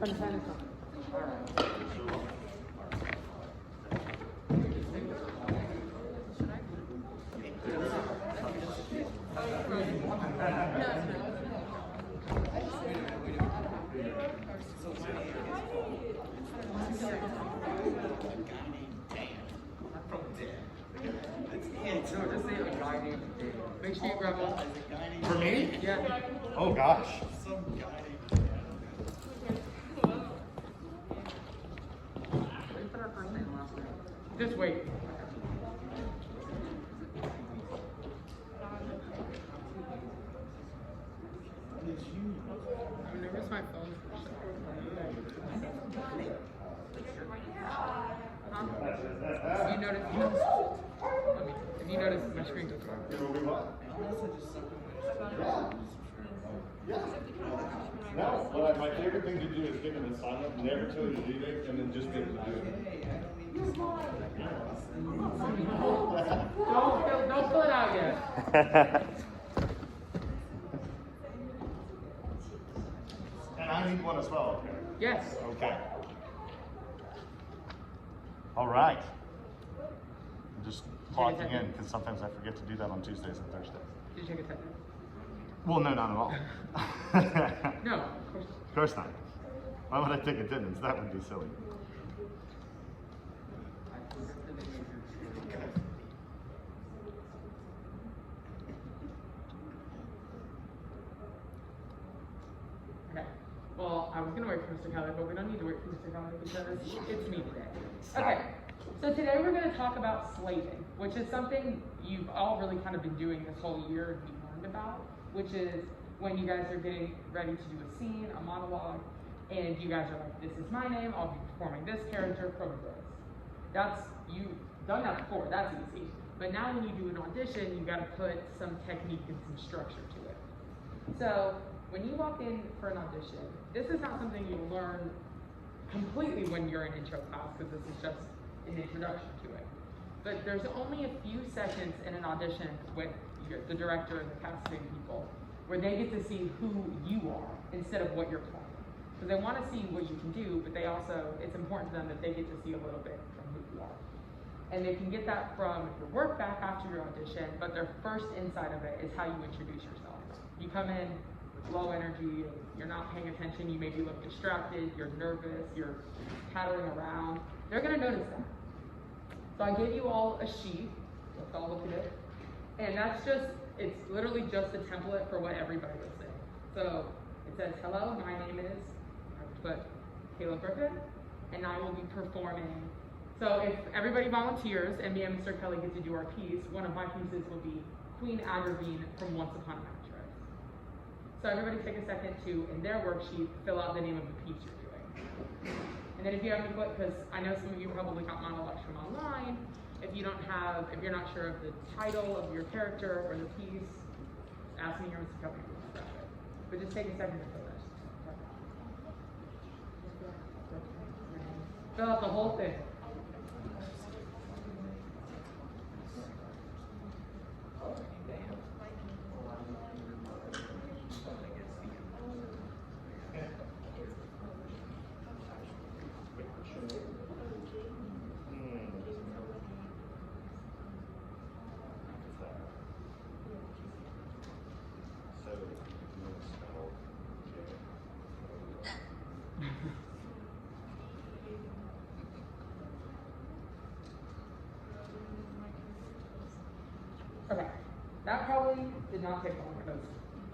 Trying to find this one. Make sure you grab one. For me? Yeah. Oh gosh. Just wait. I'm nervous my phone. Huh? You notice? If you notice, my screen goes dark. No, my favorite thing to do is get an assignment, never tell you leaving, and then just get to do it. Don't pull it out yet. And I need one as well. Yes. Okay. All right. I'm just clocking in because sometimes I forget to do that on Tuesdays and Thursdays. Did you take a test? Well, no, not at all. No, of course. Of course not. Why would I take attendance? That would be silly. Okay. Well, I was going to wait for Mr. Kelly, but we don't need to wait for Mr. Kelly because it's me today. Okay. So today we're going to talk about slaving, which is something you've all really kind of been doing this whole year and you learned about, which is when you guys are getting ready to do a scene, a monologue, and you guys are like, this is my name, I'll be performing this character from this. You've done that before, that's easy. But now when you do an audition, you gotta put some technique and some structure to it. So when you walk in for an audition, this is not something you'll learn completely when you're in intro class, because this is just an introduction to it. But there's only a few seconds in an audition with the director and the casting people where they get to see who you are instead of what you're playing. Because they want to see what you can do, but it's important to them that they get to see a little bit from who you are. And they can get that from your work back after your audition, but their first insight of it is how you introduce yourself. You come in with low energy, you're not paying attention, you maybe look distracted, you're nervous, you're pattering around. They're gonna notice that. So I gave you all a sheet, let's all look at it. And it's literally just a template for what everybody will say. So it says, hello, my name is, I put Caleb Griffith, and I will be performing. So if everybody volunteers and me and Mr. Kelly get to do our piece, one of my pieces will be Queen Agravine from Once Upon a Mattress. So everybody take a second to, in their worksheet, fill out the name of the piece you're doing. And then if you have any questions, because I know some of you probably got monologues from online, if you're not sure of the title of your character or the piece, ask me or Mr. Kelly to grab it. But just take a second to fill this. Fill out the whole thing. Okay, that probably did not take long because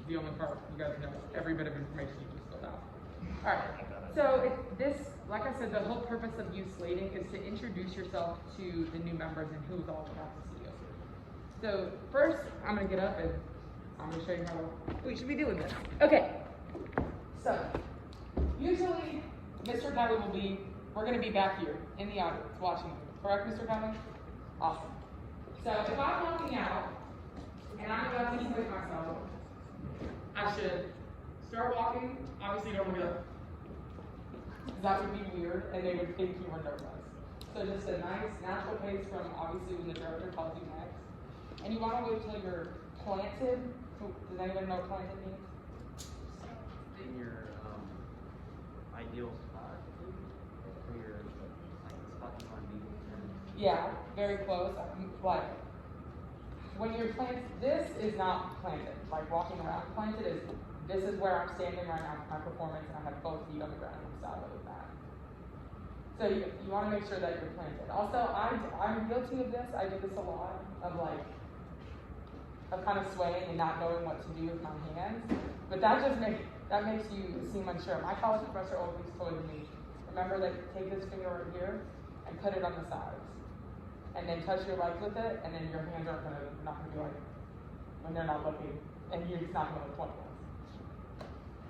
the only part you guys know every bit of information you just filled out. All right, so like I said, the whole purpose of you slating is to introduce yourself to the new members and who's all about to see you. So first, I'm gonna get up and I'm gonna show you how we should be doing this. Okay, so usually Mr. Kelly we're gonna be back here in the audience watching you. Correct, Mr. Kelly? Awesome. So if I'm walking out and I'm about to switch myself, I should start walking. Obviously, you don't want to be like, because that would be weird and they would think you were nervous. So just a nice natural pace from obviously when the director calls you next. And you want to wait till you're planted. Does anybody know what planted means? In your ideal Yeah, very close. Like, when you're planted, this is not planted. Like walking around, planted is, this is where I'm standing right now for my performance, and I have both feet on the ground and solid with that. So you want to make sure that you're planted. Also, I'm guilty of this. I do this a lot, of kind of swaying and not knowing what to do with my hands. But that makes you seem unsure. My college professor always told me, remember that take this finger right here and put it on the sides. And then touch your legs with it, and then your hands aren't not gonna be like, when they're not looking, and it's not gonna look pointless.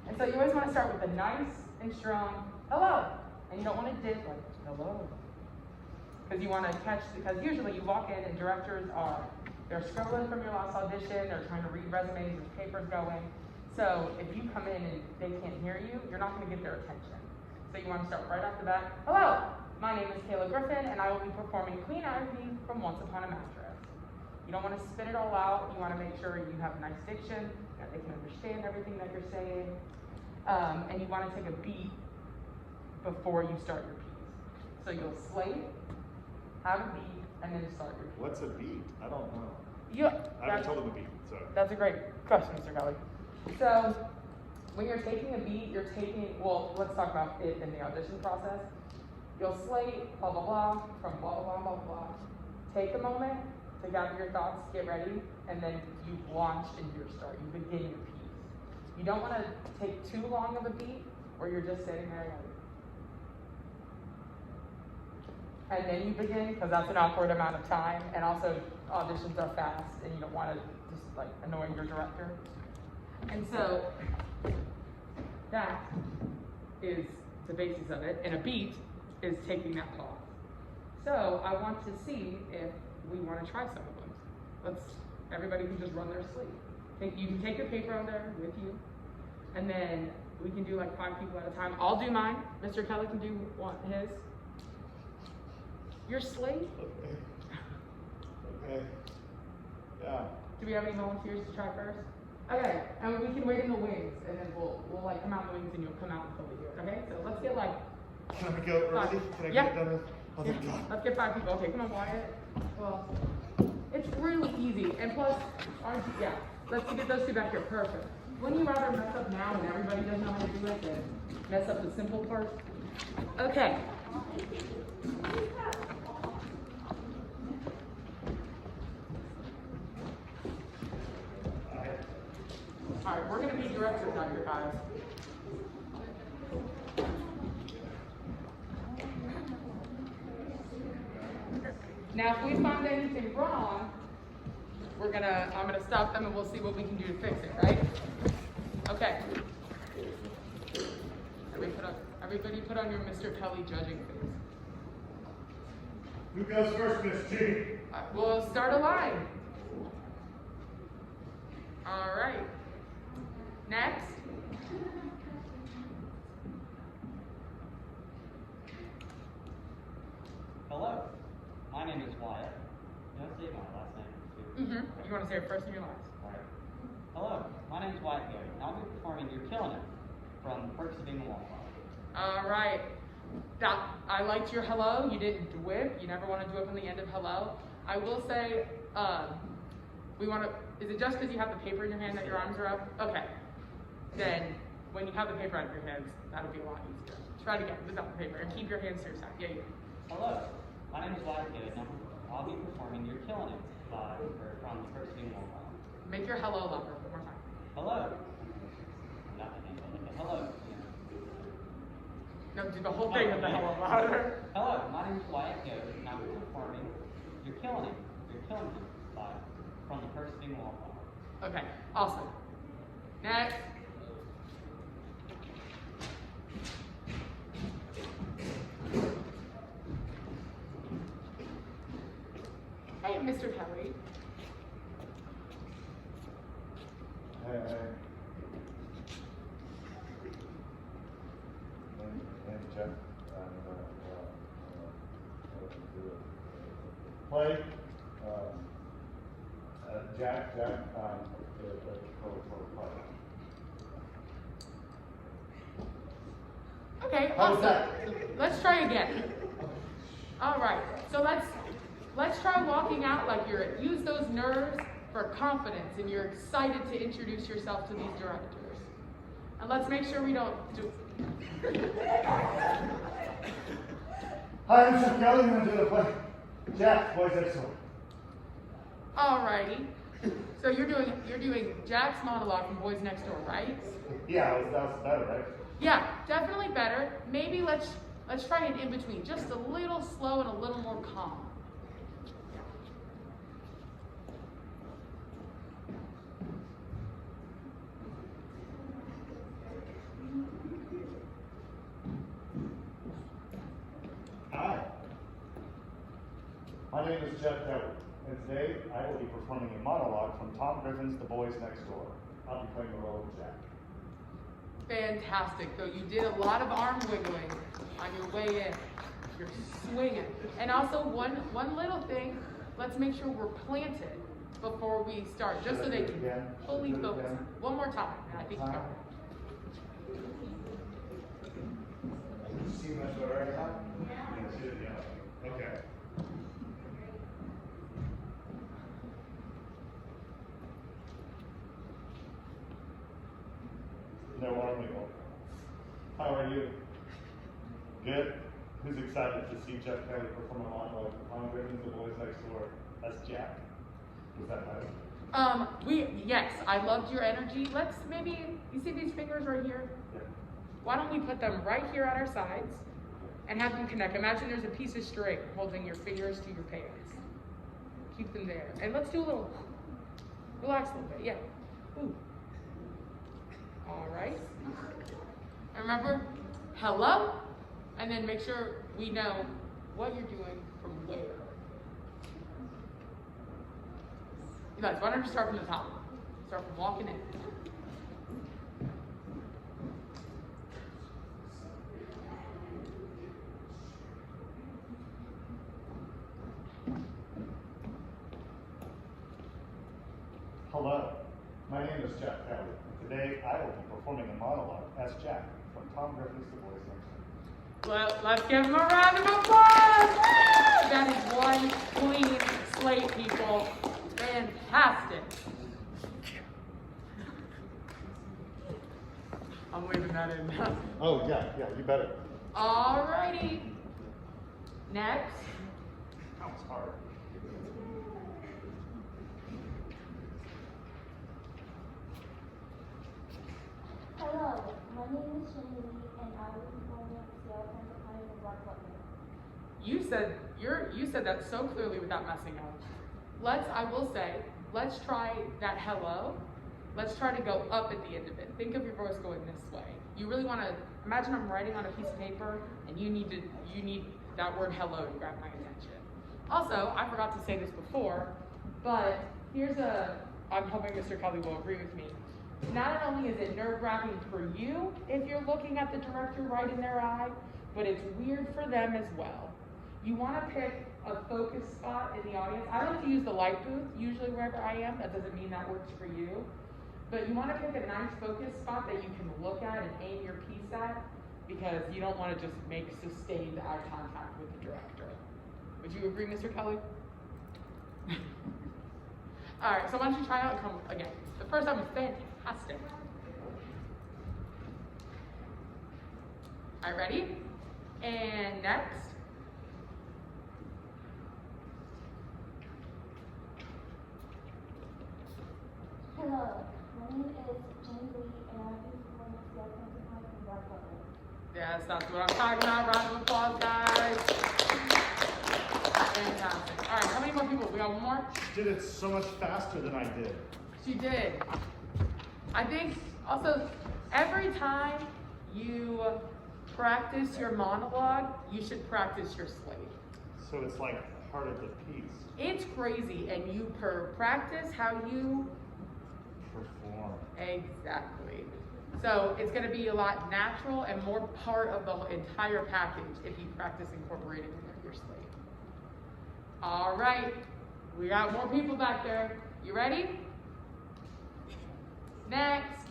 And so you always wanna start with a nice and strong hello. And you don't wanna dip like, hello. Because you wanna catch, because usually you walk in and directors they're scrolling from your last audition, they're trying to read resumes, there's papers going. So if you come in and they can't hear you, you're not gonna get their attention. So you wanna start right off the bat, hello. My name is Kayla Griffin, and I will be performing Queen Ivy from Once Upon a Mattress. You don't want to spit it all out. You want to make sure you have a nice diction, that they can understand everything that you're saying. And you want to take a beat before you start your piece. So you'll slate, have a beat, and then start your piece. What's a beat? I don't know. I haven't told him a beat, so. That's a great question, Mr. Kelly. So when you're taking a beat, well, let's talk about it in the audition process. You'll slate, blah, blah, blah, from blah, blah, blah, blah, blah. Take a moment to gather your thoughts, get ready, and then you launch into your start. You begin your piece. You don't want to take too long of a beat, or you're just sitting there like, and then you begin, because that's an awkward amount of time, and also auditions are fast, and you don't want to just like annoy your director. And so that is the basis of it, and a beat is taking that pause. So I want to see if we want to try some of them. Everybody can just run their sleeve. You can take your paper on there with you, and then we can do like 5 people at a time. I'll do mine. Mr. Kelly can do his. Your slate? Okay. Yeah. Do we have any volunteers to try first? Okay, and we can wait in the wings, and then we'll like come out in the wings, and you'll come out and here. Okay, so let's get like. Can I go early? Can I get it done with? Oh, thank God. Let's get 5 people. Okay, come on, Wyatt. Well, it's really easy, and plus, let's get those 2 back here. Perfect. Wouldn't you rather mess up now when everybody doesn't know how to do it than mess up the simple part? Okay. All right, we're going to be directors now, here, guys. Now, if we find anything wrong, I'm gonna stop them and we'll see what we can do to fix it, right? Okay. Everybody put on your Mr. Kelly judging face. Who goes first, Miss G? We'll start a line. All right. Next. Hello, my name is Wyatt. You don't say my last name too. You want to say it first in your last? All right. Hello, my name is Wyatt Gary, and I'll be performing You're Killing It from Perks of Being a Wallflower. All right. I liked your hello. You didn't whip. You never want to do it from the end of hello. I will say, is it just because you have the paper in your hand that your arms are up? Okay. Then, when you have the paper out of your hands, that'll be a lot easier. Try it again without the paper, and keep your hands to your side. Yeah. Hello, my name is Wyatt Gary, and I'll be performing You're Killing It from Perks of Being a Wallflower. Make your hello louder one more time. Hello. Not the name, but like a hello. No, do the whole thing with the hello louder. Hello, my name is Wyatt Gary, and I'll be performing You're Killing It. You're Killing It from the Perks of Being a Wallflower. Okay, awesome. Next. Hey, Mr. Kelly. Hey. And Jeff, play, Jack, play. Okay, How was awesome. that? Let's try again. All right, so Let's try walking out like use those nerves for confidence and you're excited to introduce yourself to these directors. And let's make sure we don't do. Hi, I'm Chef Kelly. I'm going to do the play. Jack, Boys Next Door. Alrighty. So you're doing Jack's monologue from Boys Next Door, right? Yeah, that was better, right? Yeah, definitely better. Maybe let's try an in between, just a little slow and a little more calm. Hi. My name is Jeff Kelly, and today I will be performing a monologue from Tom Griffin's The Boys Next Door. I'll be playing the role of Jack. Fantastic. So you did a lot of arm wiggling on your way in. You're swinging. And also one little thing, let's make sure we're planted before we start, just so they can fully focus. One more time, and I think you got it. You see much better right now? Yeah. Okay. No arm wiggle. How are you? Good? Who's excited to see Jeff Kelly perform a monologue from Tom Griffin's The Boys Next Door? That's Jack. Was that nice? Yes, I loved your energy. Let's maybe, you see these fingers right here? Yeah. Why don't we put them right here on our sides and have them connect? Imagine there's a piece of string holding your fingers to your pants. Keep them there. And let's do a little, relax a little bit, yeah. Ooh. All right. And remember, hello, and then make sure we know what you're doing from where. You guys, why don't you start from the top? Start from walking in. Hello, my name is Jeff Kelly. Today I will be performing a monologue as Jack from Tom Griffin's The Boys Next Door. Well, let's give him a round of applause! Woo! That is one clean slate, people. Fantastic. I'm leaving that in. Oh, yeah, you better. Alrighty. Next. That was hard. Hello, my name is Jenny Lee, and I will be performing Seattle Kansas County in Black Butler. You said that so clearly without messing up. I will say, let's try that hello. Let's try to go up at the end of it. Think of your voice going this way. You really want to imagine I'm writing on a piece of paper, and you need that word hello to grab my attention. Also, I forgot to say this before, but I'm hoping Mr. Kelly will agree with me. Not only is it nerve-wracking for you if you're looking at the director right in their eye, but it's weird for them as well. You want to pick a focus spot in the audience. I like to use the light booth, usually wherever I am. That doesn't mean that works for you. But you want to pick a nice focus spot that you can look at and aim your piece at, because you don't want to just make sustained eye contact with the director. Would you agree, Mr. Kelly? All right, so why don't you try out and come again. The first time was fantastic. All right, ready? And next. Hello, my name is Jenny Lee, and I will be performing Seattle Kansas County in Black Butler. Yes, that's what I'm talking about. Round of applause, guys. Fantastic. All right, how many more people? We got one more? She did it so much faster than I did. She did. I think also every time you practice your monologue, you should practice your slate. So it's like part of the piece. It's crazy, and you practice how you Perform. exactly. So it's going to be a lot natural and more part of the entire package if you practice incorporating it in your slate. All right, we got more people back there. You ready? Next.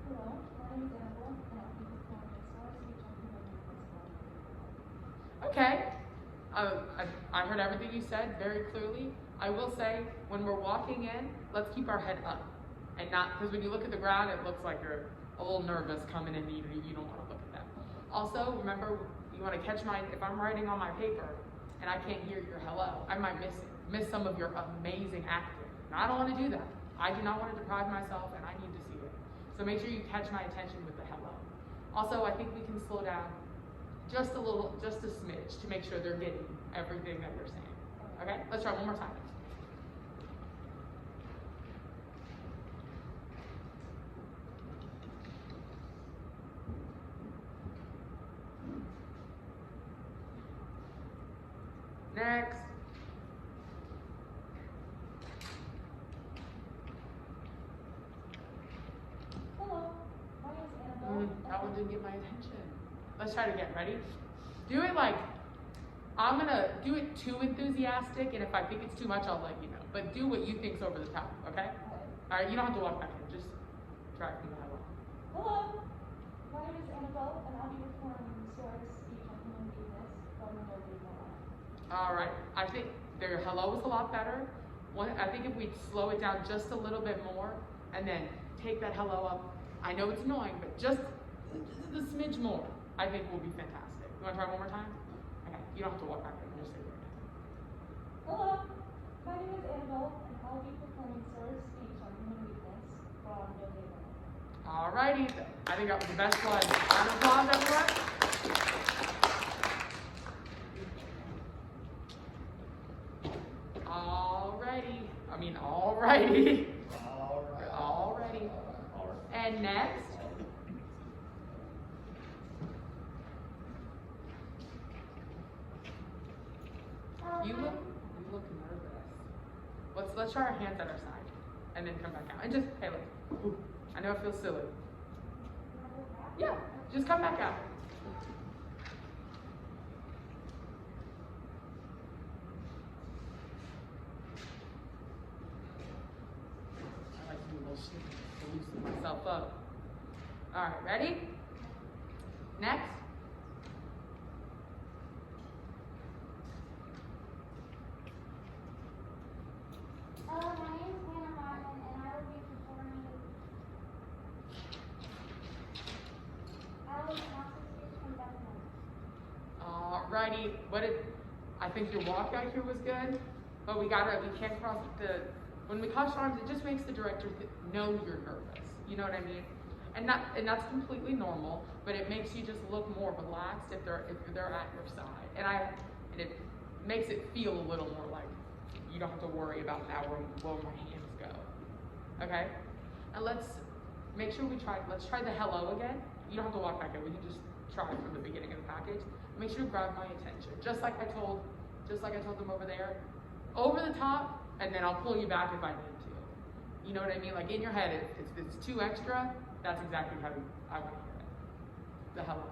Hello, my name is Annabelle, and I'll Okay. I heard everything you said very clearly. I will say, when we're walking in, let's keep our head up. And not, because when you look at the ground, it looks like you're a little nervous coming in, you don't want to look at that. Also, remember, you want to catch if I'm writing on my paper and I can't hear your hello, I might miss some of your amazing acting. And I don't want to do that. I do not want to deprive myself, and I need to see it. So make sure you catch my attention with the hello. Also, I think we can slow down just a little, just a smidge to make sure they're getting everything that you're saying. Okay, let's try one more time. Next. Hello, my name is Annabelle. That one didn't get my attention. Let's try it again. Ready? Do it like, I'm gonna do it too enthusiastic, and if I think it's too much, I'll let you know. But do what you think's over the top, okay? All right, you don't have to walk back in. Just try it from the hello. Hello, my name is Annabelle, and I'll be performing Sarah's speech on human weakness from the Nobody No Lie. All right, I think their hello was a lot better. I think if we slow it down just a little bit more, and then take that hello up. I know it's annoying, but just the smidge more, I think will be fantastic. You want to try one more time? Okay, you don't have to walk back in. Just say it. Hello, my name is Annabelle, and I'll be performing Sarah's speech on human weakness from Nobody No Lie. All righty, I think that was the best one. Round of applause, everyone. Alrighty. Alrighty. And next. You look nervous. Let's try our hands at our side, and then come back out. And just, hey, look. I know it feels silly. Yeah, just come back out. I like to do a little shit to loosen myself up. All right, ready? Next. Hello, my name is Hannah Martin, and I will be performing Alice Master's from Bethlehem. Alrighty, I think your walk out here was good, but we can't cross when we cross arms, it just makes the director know you're nervous. You know what I mean? And that's completely normal, but it makes you just look more relaxed if they're at your side. And it makes it feel a little more like you don't have to worry about now where my hands go. Okay? And let's make sure let's try the hello again. You don't have to walk back in, we can just try from the beginning of the package. Make sure to grab my attention. Just like I told them over there. Over the top, and then I'll pull you back if I need to. You know what I mean? Like in your head, if it's too extra, that's exactly how I want to hear it. The hello.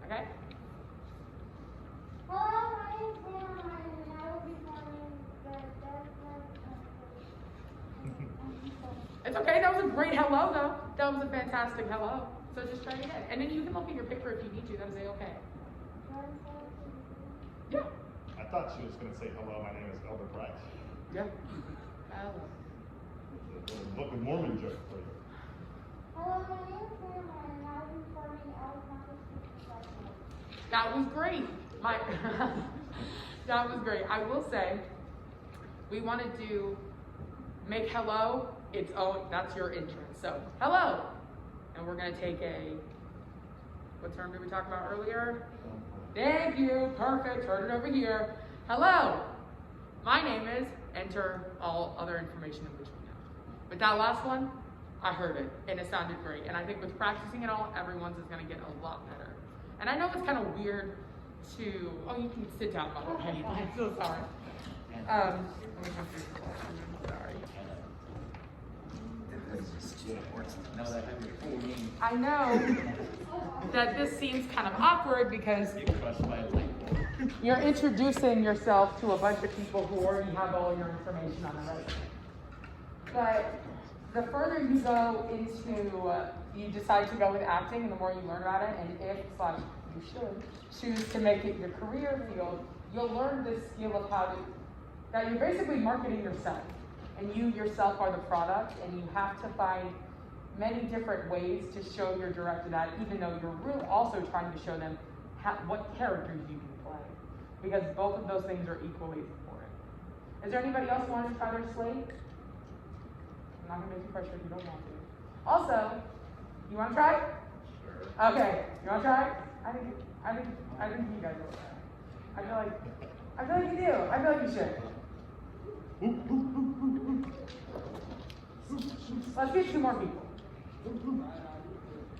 Okay? Hello, my name is Hannah Martin, and I will be performing the It's okay, that was a great hello though. That was a fantastic hello. So just try it again. And then you can look at your paper if you need to, that is A-okay. Yeah. I thought she was going to say, hello, my name is Elder Bryce. Yeah. Hello. Book of Mormon joke for you. Hello, my name is Hannah Martin, and I will be performing Alice Master's speech from Bethlehem. That was great. That was great. I will say, we wanted to make hello its own, that's your entrance. So, hello. And we're going to take what term did we talk about earlier? Thank you. Perfect. Heard it over here. Hello. My name is, enter all other information in between now. But that last one, I heard it, and it sounded great. And I think with practicing it all, everyone's is going to get a lot better. And I know it's kind of weird to, you can sit down, by the way. I'm so sorry. Let me come through the question. I'm sorry. I know that this seems kind of awkward because you're introducing yourself to a bunch of people who already have all your information on the resume. But the further you go into, you decide to go with acting, and the more you learn about it, and if you should, choose to make it your career field, you'll learn this skill of that you're basically marketing yourself. And you yourself are the product, and you have to find many different ways to show you're directed at, even though you're really also trying to show them what characters you can play. Because both of those things are equally important. Is there anybody else who wants to try their slate? I'm not gonna make you pressure if you don't want to. Also, you wanna try it? Sure. Okay, you wanna try it? I think you guys will try it. I feel like you do. I feel like you should. Let's get 2 more people.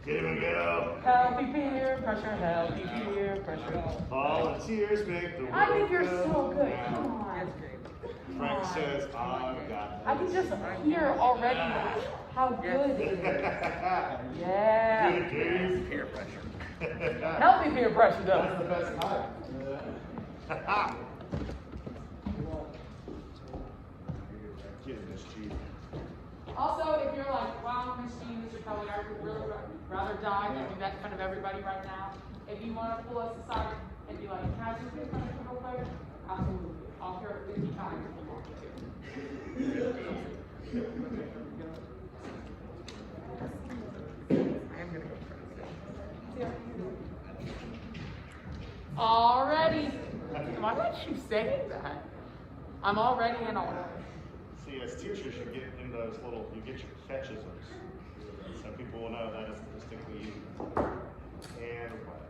Here we go. Healthy peer pressure, healthy peer pressure. Volunteers make the world I think you're go so good. round. Come on. Frank says, I've got I can just hear already how good it is. Yeah. Good case. Peer pressure. Healthy peer pressure That's the though. best kind. Kid mischief. Also, if you're like, wow, Christine, Mr. Kelly, I would really rather die than do that in front of everybody right now. If you want to pull us aside and be like, can I just be in front of you real quick? Absolutely. I'll hear it 50 times if you want me to. I am going to go first. Already. Why did you say that? I'm already in order. See, as teachers, you get in those you get your catchisms. So people will know that is distinctly you. And what?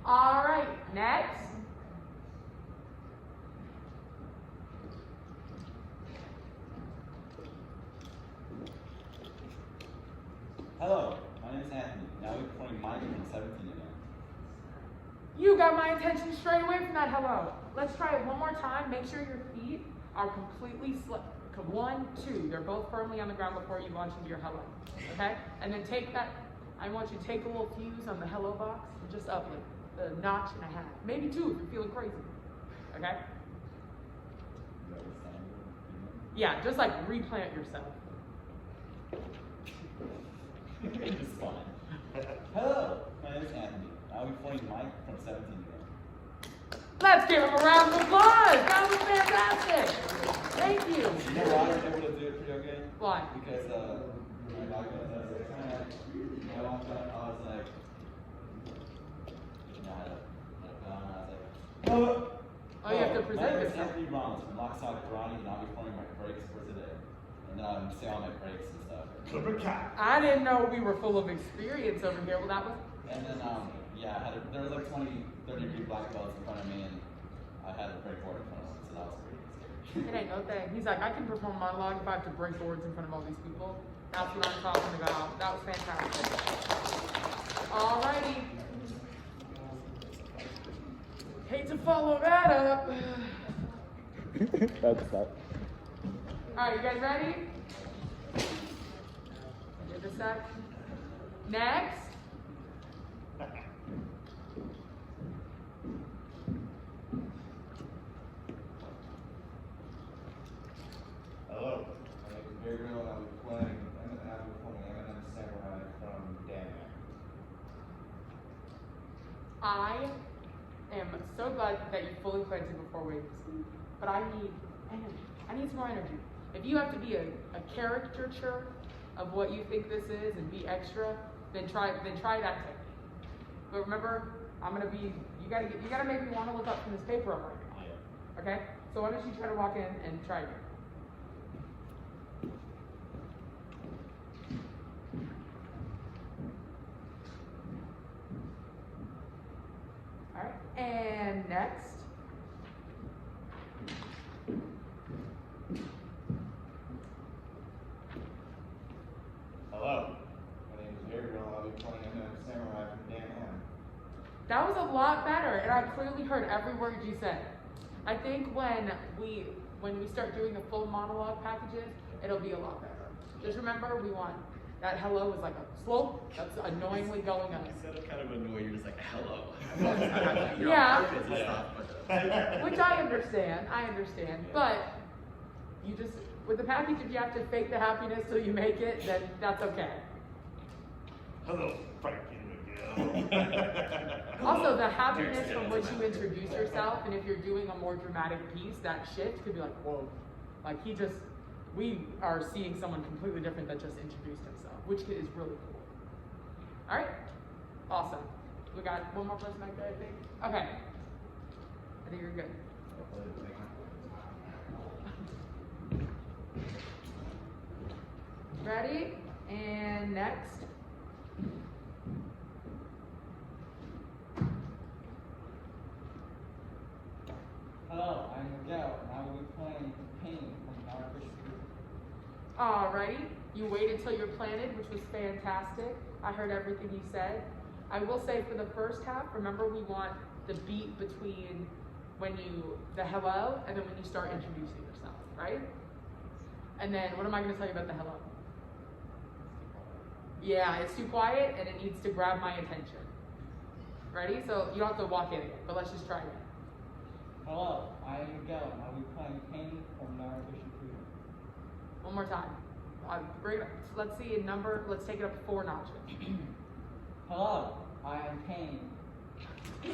All right, next. Hello, my name is Anthony. Now we're performing Mike from 17 again. You got my attention straight away from that hello. Let's try it one more time. Make sure your feet are completely 1, 2. They're both firmly on the ground before you launch into your hello. Okay? And then take that. I want you to take a little fuse on the hello box and just up like a notch and a half. Maybe 2 if you're feeling crazy. Okay? Is that what sound good? Yeah, just like replant yourself. It's fine. Hello, my name is Anthony. Now we're performing Mike from 17 again. Let's give him a round of applause. That was fantastic. Thank you. You know why I was able to do it pretty okay? Why? Because my dog was I walked up, I was like, you know, I had a gun, I was like, oh! Oh, you have to present my name is yourself. Anthony Rollins from Lockstock Karate, and I'll be performing my breaks for today. And then I'm saying all my breaks and stuff. Cobra Kai. I didn't know we were full of experience over here. Well, that was. And then, yeah, there was like 20, 30 black belts in front of me, and I had a breakboard in front of them, so that was pretty scary. It ain't no thing. He's like, I can perform monologue if I have to break boards in front of all these people. That's what I'm talking about. That was fantastic. Alrighty. Hate to follow that up. That's that. Alright, you guys ready? Give a sec. Next. Hello. My name is Gabriel, and I'll be performing Eminem Samurai from Dan. I am so glad that you fully planted before waiting to speak, but I need energy. I need some more energy. If you have to be a caricature of what you think this is and be extra, then try that technique. But remember, you gotta make me want to look up from this paper I'm working on. Okay? So why don't you try to walk in and try it? Alright, and next. Hello. My name is Gabriel, and I'll be performing Eminem Samurai from Dan Ham. That was a lot better, and I clearly heard every word you said. I think when we start doing the full monologue packages, it'll be a lot better. Just remember, we want that hello is like a slope that's annoyingly going up. Instead of kind of annoying, you're just like, hello. Yeah. Yeah. Which I understand, but you just, with the package, if you have to fake the happiness till you make it, then that's okay. Hello, Frankie Miguel. Also, the happiness from which you introduce yourself, and if you're doing a more dramatic piece, that shift could be like, whoa. Like we are seeing someone completely different that just introduced himself, which is really cool. All right, awesome. We got one more person back there, I think. Okay, I think you're good. Ready? And next. Hello, I'm Miguel, and I will be playing Pain from Artificial Group. Alrighty, you waited till you're planted, which was fantastic. I heard everything you said. I will say for the first half, remember we want the beat between the hello and then when you start introducing yourself, right? And then what am I gonna tell you about the hello? Yeah, it's too quiet and it needs to grab my attention. Ready? So you don't have to walk in again, but let's just try it. Hello, I am Miguel, and I will be playing Pain from Artificial Group. One more time. Let's see a number, let's take it up 4 notches. Hello, I am Pain. I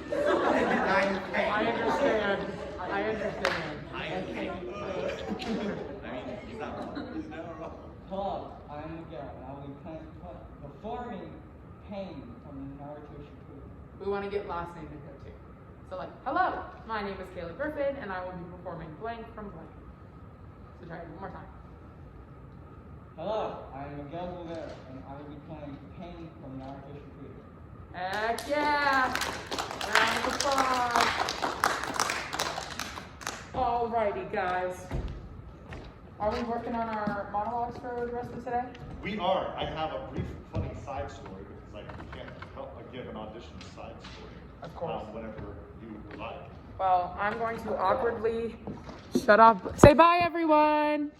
understand. I understand. I am Pain. I mean, he's not wrong. He's never wrong. Hello, I am Miguel, and I will be performing Pain from Artificial Group. We want to get last name in there too. So like, hello, my name is Kayla Griffin, and I will be performing blank from blank. So try it one more time. Hello, I am Miguel Rivera, and I will be playing Pain from Artificial Group. Heck yeah! Round of applause. Alrighty, guys. Are we working on our monologues for the rest of today? We are. I have a brief, funny side story because I can't help but give an audition side story. Of course. Whenever you would like. Well, I'm going to awkwardly shut up. Say bye, everyone.